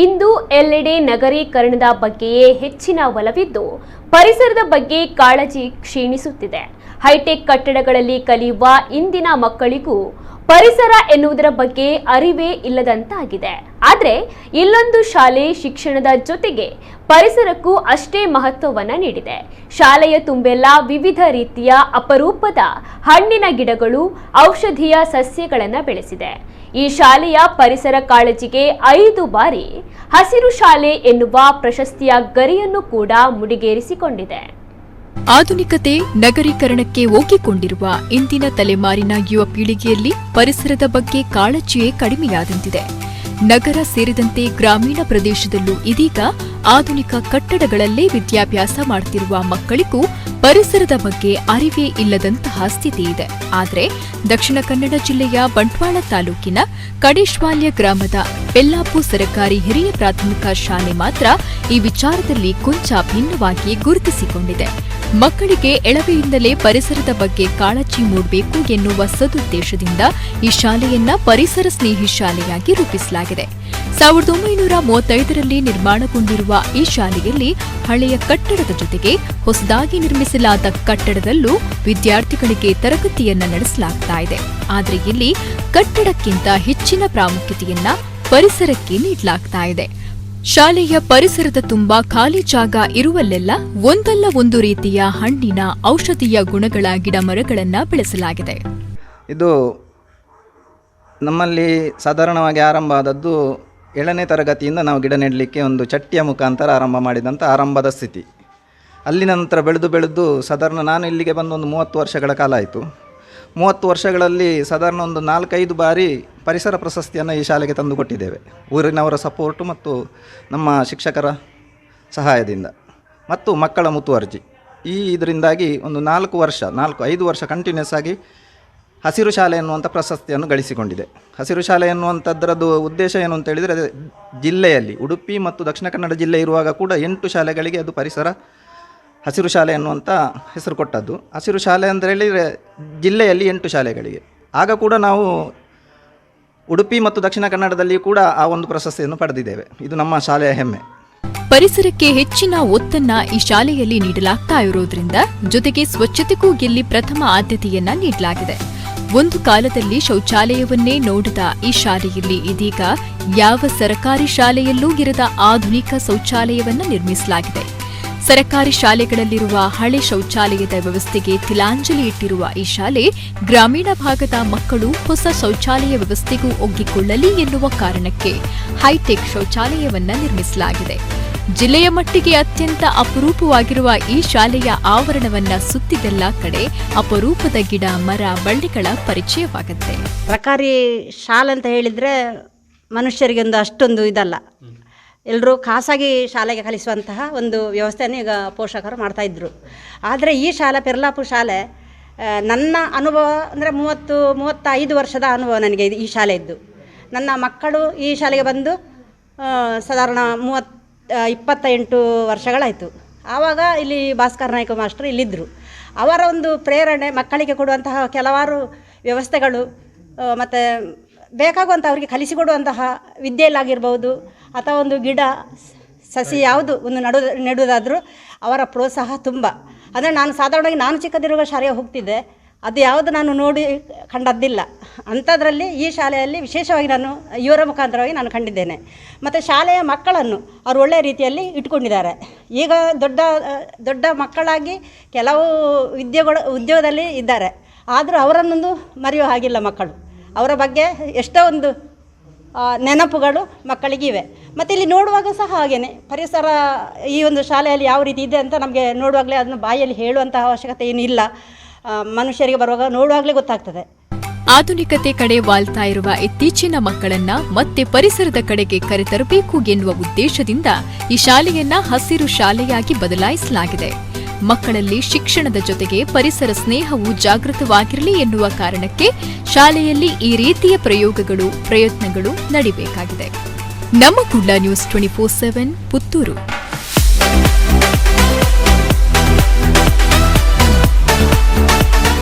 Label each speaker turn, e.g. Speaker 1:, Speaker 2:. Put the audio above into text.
Speaker 1: ಇಂದು ಎಲ್ಲೆಡೆ ನಗರೀಕರಣದ ಬಗ್ಗೆಯೇ ಹೆಚ್ಚಿನ ಒಲವಿದ್ದು ಪರಿಸರದ ಬಗ್ಗೆ ಕಾಳಜಿ ಕ್ಷೀಣಿಸುತ್ತಿದೆ. ಹೈಟೆಕ್ ಕಟ್ಟಡಗಳಲ್ಲಿ ಕಲಿಯುವ ಇಂದಿನ ಮಕ್ಕಳಿಗೂ ಪರಿಸರ ಎನ್ನುವುದರ ಬಗ್ಗೆ ಅರಿವೇ ಇಲ್ಲದಂತಾಗಿದೆ. ಆದರೆ ಇಲ್ಲೊಂದು ಶಾಲೆ ಶಿಕ್ಷಣದ ಜೊತೆಗೆ ಪರಿಸರಕ್ಕೂ ಅಷ್ಟೇ ಮಹತ್ವವನ್ನು ನೀಡಿದೆ. ಶಾಲೆಯ ತುಂಬೆಲ್ಲ ವಿವಿಧ ರೀತಿಯ ಅಪರೂಪದ ಹಣ್ಣಿನ ಗಿಡಗಳು, ಔಷಧೀಯ ಸಸ್ಯಗಳನ್ನು ಬೆಳೆಸಿದೆ. ಈ ಶಾಲೆಯ ಪರಿಸರ ಕಾಳಜಿಗೆ 5 ಬಾರಿ ಹಸಿರು ಶಾಲೆ ಎನ್ನುವ ಪ್ರಶಸ್ತಿಯ ಗರಿಯನ್ನು ಕೂಡ ಮುಡಿಗೇರಿಸಿಕೊಂಡಿದೆ.
Speaker 2: ಆಧುನಿಕತೆ ನಗರೀಕರಣಕ್ಕೆ ಒಗ್ಗಿಕೊಂಡಿರುವ ಇಂದಿನ ತಲೆಮಾರಿನ ಯುವ ಪೀಳಿಗೆಯಲ್ಲಿ ಪರಿಸರದ ಬಗ್ಗೆ ಕಾಳಜಿಯೇ ಕಡಿಮೆಯಾದಂತಿದೆ. ನಗರ ಸೇರಿದಂತೆ ಗ್ರಾಮೀಣ ಪ್ರದೇಶದಲ್ಲೂ ಇದೀಗ ಆಧುನಿಕ ಕಟ್ಟಡಗಳಲ್ಲೇ ವಿದ್ಯಾಭ್ಯಾಸ ಮಾಡುತ್ತಿರುವ ಮಕ್ಕಳಿಗೂ ಪರಿಸರದ ಬಗ್ಗೆ ಅರಿವೇ ಇಲ್ಲದಂತಹ ಸ್ಥಿತಿ ಇದೆ. ಆದರೆ ದಕ್ಷಿಣ ಕನ್ನಡ ಜಿಲ್ಲೆಯ ಬಂಟ್ವಾಳ ತಾಲೂಕಿನ ಕಡೇಶ್ವಾಲ್ಯ ಗ್ರಾಮದ ಪೆಲ್ಲಾಪು ಸರಕಾರಿ ಹಿರಿಯ ಪ್ರಾಥಮಿಕ ಶಾಲೆ ಮಾತ್ರ ಈ ವಿಚಾರದಲ್ಲಿ ಕೊಂಚ ಭಿನ್ನವಾಗಿ ಗುರುತಿಸಿಕೊಂಡಿದೆ. ಮಕ್ಕಳಿಗೆ ಎಳವೆಯಿಂದಲೇ ಪರಿಸರದ ಬಗ್ಗೆ ಕಾಳಜಿ ಮೂಡಬೇಕು ಎನ್ನುವ ಸದುದ್ದೇಶದಿಂದ ಈ ಶಾಲೆಯನ್ನ ಪರಿಸರ ಸ್ನೇಹಿ ಶಾಲೆಯಾಗಿ ರೂಪಿಸಲಾಗಿದೆ. 1935ರಲ್ಲಿ ನಿರ್ಮಾಣಗೊಂಡಿರುವ ಈ ಶಾಲೆಯಲ್ಲಿ ಹಳೆಯ ಕಟ್ಟಡದ ಜೊತೆಗೆ ಹೊಸದಾಗಿ ನಿರ್ಮಿಸಲಾದ ಕಟ್ಟಡದಲ್ಲೂ ವಿದ್ಯಾರ್ಥಿಗಳಿಗೆ ತರಗತಿಯನ್ನ ನಡೆಸಲಾಗ್ತಾ ಇದೆ. ಆದರೆ ಇಲ್ಲಿ ಕಟ್ಟಡಕ್ಕಿಂತ ಹೆಚ್ಚಿನ ಪ್ರಾಮುಖ್ಯತೆಯನ್ನ ಪರಿಸರಕ್ಕೆ ನೀಡಲಾಗ್ತಾ ಇದೆ. ಶಾಲೆಯ ಪರಿಸರದ ತುಂಬಾ ಖಾಲಿ ಜಾಗ ಇರುವಲ್ಲೆಲ್ಲ ಒಂದಲ್ಲ ಒಂದು ರೀತಿಯ ಹಣ್ಣಿನ ಔಷಧೀಯ ಗುಣಗಳ ಗಿಡಮರಗಳನ್ನ ಬೆಳೆಸಲಾಗಿದೆ.
Speaker 3: ಇದು ನಮ್ಮಲ್ಲಿ ಸಾಧಾರಣವಾಗಿ ಆರಂಭ ಆದದ್ದು 7ನೇ ತರಗತಿಯಿಂದ ನಾವು ಗಿಡ ನೆಡಲಿಕ್ಕೆ ಒಂದು ಚಟ್ಟಿಯ ಮುಖಾಂತರ ಆರಂಭ ಮಾಡಿದಂಥ ಆರಂಭದ ಸ್ಥಿತಿ. ಅಲ್ಲಿ ನಂತರ ಬೆಳೆದು ಸಾಧಾರಣ ನಾನು ಇಲ್ಲಿಗೆ ಬಂದು ಒಂದು 30 ವರ್ಷಗಳ ಕಾಲ ಆಯಿತು. 30 ವರ್ಷಗಳಲ್ಲಿ ಸಾಧಾರಣ ಒಂದು 4-5 ಬಾರಿ ಪರಿಸರ ಪ್ರಶಸ್ತಿಯನ್ನು ಈ ಶಾಲೆಗೆ ತಂದು ಕೊಟ್ಟಿದ್ದೇವೆ. ಊರಿನವರ ಸಪೋರ್ಟು ಮತ್ತು ನಮ್ಮ ಶಿಕ್ಷಕರ ಸಹಾಯದಿಂದ ಮತ್ತು ಮಕ್ಕಳ ಮುತುವರ್ಜಿ. ಇದರಿಂದಾಗಿ ಒಂದು 4-5 ವರ್ಷ ಕಂಟಿನ್ಯೂಸ್ ಆಗಿ ಹಸಿರು ಶಾಲೆ ಎನ್ನುವಂಥ ಪ್ರಶಸ್ತಿಯನ್ನು ಗಳಿಸಿಕೊಂಡಿದೆ. ಹಸಿರು ಶಾಲೆ ಎನ್ನುವಂಥದ್ರದ್ದು ಉದ್ದೇಶ ಏನು ಅಂತ ಹೇಳಿದರೆ, ಜಿಲ್ಲೆಯಲ್ಲಿ ಉಡುಪಿ ಮತ್ತು ದಕ್ಷಿಣ ಕನ್ನಡ ಜಿಲ್ಲೆ ಇರುವಾಗ ಕೂಡ 8 ಶಾಲೆಗಳಿಗೆ ಅದು ಪರಿಸರ ಹಸಿರು ಶಾಲೆ ಎನ್ನುವಂಥ ಹೆಸರು ಕೊಟ್ಟದ್ದು. ಹಸಿರು ಶಾಲೆ ಅಂತ ಹೇಳಿದರೆ ಜಿಲ್ಲೆಯಲ್ಲಿ 8 ಶಾಲೆಗಳಿಗೆ. ಆಗ ಕೂಡ ನಾವು ಉಡುಪಿ ಮತ್ತು ದಕ್ಷಿಣ ಕನ್ನಡದಲ್ಲಿ ಕೂಡ ಆ ಒಂದು ಪ್ರಶಸ್ತಿಯನ್ನು ಪಡೆದಿದ್ದೇವೆ. ಇದು ನಮ್ಮ ಶಾಲೆಯ ಹೆಮ್ಮೆ.
Speaker 2: ಪರಿಸರಕ್ಕೆ ಹೆಚ್ಚಿನ ಒತ್ತನ್ನ ಈ ಶಾಲೆಯಲ್ಲಿ ನೀಡಲಾಗ್ತಾ ಇರೋದ್ರಿಂದ ಜೊತೆಗೆ ಸ್ವಚ್ಛತೆಗೂ ಇಲ್ಲಿ ಪ್ರಥಮ ಆದ್ಯತೆಯನ್ನ ನೀಡಲಾಗಿದೆ. ಒಂದು ಕಾಲದಲ್ಲಿ ಶೌಚಾಲಯವನ್ನೇ ನೋಡಿದ ಈ ಶಾಲೆಯಲ್ಲಿ ಇದೀಗ ಯಾವ ಸರಕಾರಿ ಶಾಲೆಯಲ್ಲೂ ಇರದ ಆಧುನಿಕ ಶೌಚಾಲಯವನ್ನ ನಿರ್ಮಿಸಲಾಗಿದೆ. ಸರಕಾರಿ ಶಾಲೆಗಳಲ್ಲಿರುವ ಹಳೆ ಶೌಚಾಲಯದ ವ್ಯವಸ್ಥೆಗೆ ತಿಲಾಂಜಲಿ ಇಟ್ಟಿರುವ ಈ ಶಾಲೆ ಗ್ರಾಮೀಣ ಭಾಗದ ಮಕ್ಕಳು ಹೊಸ ಶೌಚಾಲಯ ವ್ಯವಸ್ಥೆಗೂ ಒಗ್ಗಿಕೊಳ್ಳಲಿ ಎನ್ನುವ ಕಾರಣಕ್ಕೆ ಹೈಟೆಕ್ ಶೌಚಾಲಯವನ್ನ ನಿರ್ಮಿಸಲಾಗಿದೆ. ಜಿಲ್ಲೆಯ ಮಟ್ಟಿಗೆ ಅತ್ಯಂತ ಅಪರೂಪವಾಗಿರುವ ಈ ಶಾಲೆಯ ಆವರಣವನ್ನ ಸುತ್ತಿದೆಲ್ಲ ಕಡೆ ಅಪರೂಪದ ಗಿಡ ಮರ ಬಳ್ಳಿಗಳ ಪರಿಚಯವಾಗುತ್ತೆ.
Speaker 4: ಸರ್ಕಾರಿ ಶಾಲೆ ಅಂತ ಹೇಳಿದರೆ ಮನುಷ್ಯರಿಗೆ ಒಂದು ಅಷ್ಟೊಂದು ಇದಲ್ಲ. ಎಲ್ಲರೂ ಖಾಸಗಿ ಶಾಲೆಗೆ ಕಲಿಸುವಂತಹ ಒಂದು ವ್ಯವಸ್ಥೆಯನ್ನು ಈಗ ಪೋಷಕರು ಮಾಡ್ತಾಯಿದ್ರು. ಆದರೆ ಈ ಶಾಲೆ ಪೆರ್ಲಾಪು ಶಾಲೆ ನನ್ನ ಅನುಭವ ಅಂದರೆ 30-35 ವರ್ಷದ ಅನುಭವ ನನಗೆ ಈ ಶಾಲೆ ಇದ್ದು. ನನ್ನ ಮಕ್ಕಳು ಈ ಶಾಲೆಗೆ ಬಂದು ಸಾಧಾರಣ 28 ವರ್ಷಗಳಾಯಿತು. ಆವಾಗ ಇಲ್ಲಿ ಭಾಸ್ಕರ್ ನಾಯ್ಕ ಮಾಸ್ಟರ್ ಇಲ್ಲಿದ್ದರು. ಅವರ ಒಂದು ಪ್ರೇರಣೆ, ಮಕ್ಕಳಿಗೆ ಕೊಡುವಂತಹ ಕೆಲವಾರು ವ್ಯವಸ್ಥೆಗಳು ಮತ್ತು ಬೇಕಾಗುವಂಥ ಅವರಿಗೆ ಕಲಿಸಿಕೊಡುವಂತಹ ವಿದ್ಯೆಯಲ್ಲಾಗಿರ್ಬೋದು ಅಥವಾ ಒಂದು ಗಿಡ ಸಸಿ ಯಾವುದು ಒಂದು ನೆಡುವುದಾದರೂ ಅವರ ಪ್ರೋತ್ಸಾಹ ತುಂಬ. ಅಂದರೆ ನಾನು ಸಾಧಾರಣವಾಗಿ ನಾನು ಚಿಕ್ಕದಿರುವ ಶಾಲೆಗೆ ಹೋಗ್ತಿದ್ದೆ, ಅದು ಯಾವುದು ನಾನು ನೋಡಿ ಕಂಡದ್ದಿಲ್ಲ. ಅಂಥದ್ರಲ್ಲಿ ಈ ಶಾಲೆಯಲ್ಲಿ ವಿಶೇಷವಾಗಿ ನಾನು ಇವರ ಮುಖಾಂತರವಾಗಿ ನಾನು ಕಂಡಿದ್ದೇನೆ. ಮತ್ತು ಶಾಲೆಯ ಮಕ್ಕಳನ್ನು ಅವರು ಒಳ್ಳೆಯ ರೀತಿಯಲ್ಲಿ ಇಟ್ಕೊಂಡಿದ್ದಾರೆ. ಈಗ ದೊಡ್ಡ ಮಕ್ಕಳಾಗಿ ಕೆಲವು ಉದ್ಯೋಗದಲ್ಲಿ ಇದ್ದಾರೆ. ಆದರೂ ಅವರನ್ನೊಂದು ಮರೆಯುವ ಹಾಗಿಲ್ಲ ಮಕ್ಕಳು. ಅವರ ಬಗ್ಗೆ ಎಷ್ಟೋ ಒಂದು ನೆನಪುಗಳು ಮಕ್ಕಳಿಗಿವೆ. ಮತ್ತು ಇಲ್ಲಿ ನೋಡುವಾಗ ಸಹ ಹಾಗೇನೆ ಪರಿಸರ ಈ ಒಂದು ಶಾಲೆಯಲ್ಲಿ ಯಾವ ರೀತಿ ಇದೆ ಅಂತ ನಮಗೆ ನೋಡುವಾಗಲೇ ಅದನ್ನು ಬಾಯಲ್ಲಿ ಹೇಳುವಂತಹ ಅವಶ್ಯಕತೆ ಏನೂ ಇಲ್ಲ. ಮನುಷ್ಯರಿಗೆ ಬರುವಾಗ ನೋಡುವಾಗಲೇ ಗೊತ್ತಾಗ್ತದೆ.
Speaker 2: ಆಧುನಿಕತೆ ಕಡೆ ವಾಲ್ತಾ ಇರುವ ಇತ್ತೀಚಿನ ಮಕ್ಕಳನ್ನ ಮತ್ತೆ ಪರಿಸರದ ಕಡೆಗೆ ಕರೆತರಬೇಕು ಎನ್ನುವ ಉದ್ದೇಶದಿಂದ ಈ ಶಾಲೆಯನ್ನ ಹಸಿರು ಶಾಲೆಯಾಗಿ ಬದಲಾಯಿಸಲಾಗಿದೆ. ಮಕ್ಕಳಲ್ಲಿ ಶಿಕ್ಷಣದ ಜೊತೆಗೆ ಪರಿಸರ ಸ್ನೇಹವು ಜಾಗೃತವಾಗಿರಲಿ ಎನ್ನುವ ಕಾರಣಕ್ಕೆ ಶಾಲೆಯಲ್ಲಿ ಈ ರೀತಿಯ ಪ್ರಯತ್ನಗಳು ನಡಿಬೇಕಾಗಿದೆ. ನಮ್ಮ ಕುಡ್ಲ ನ್ಯೂಸ್ 24/7 ಪುತ್ತೂರು.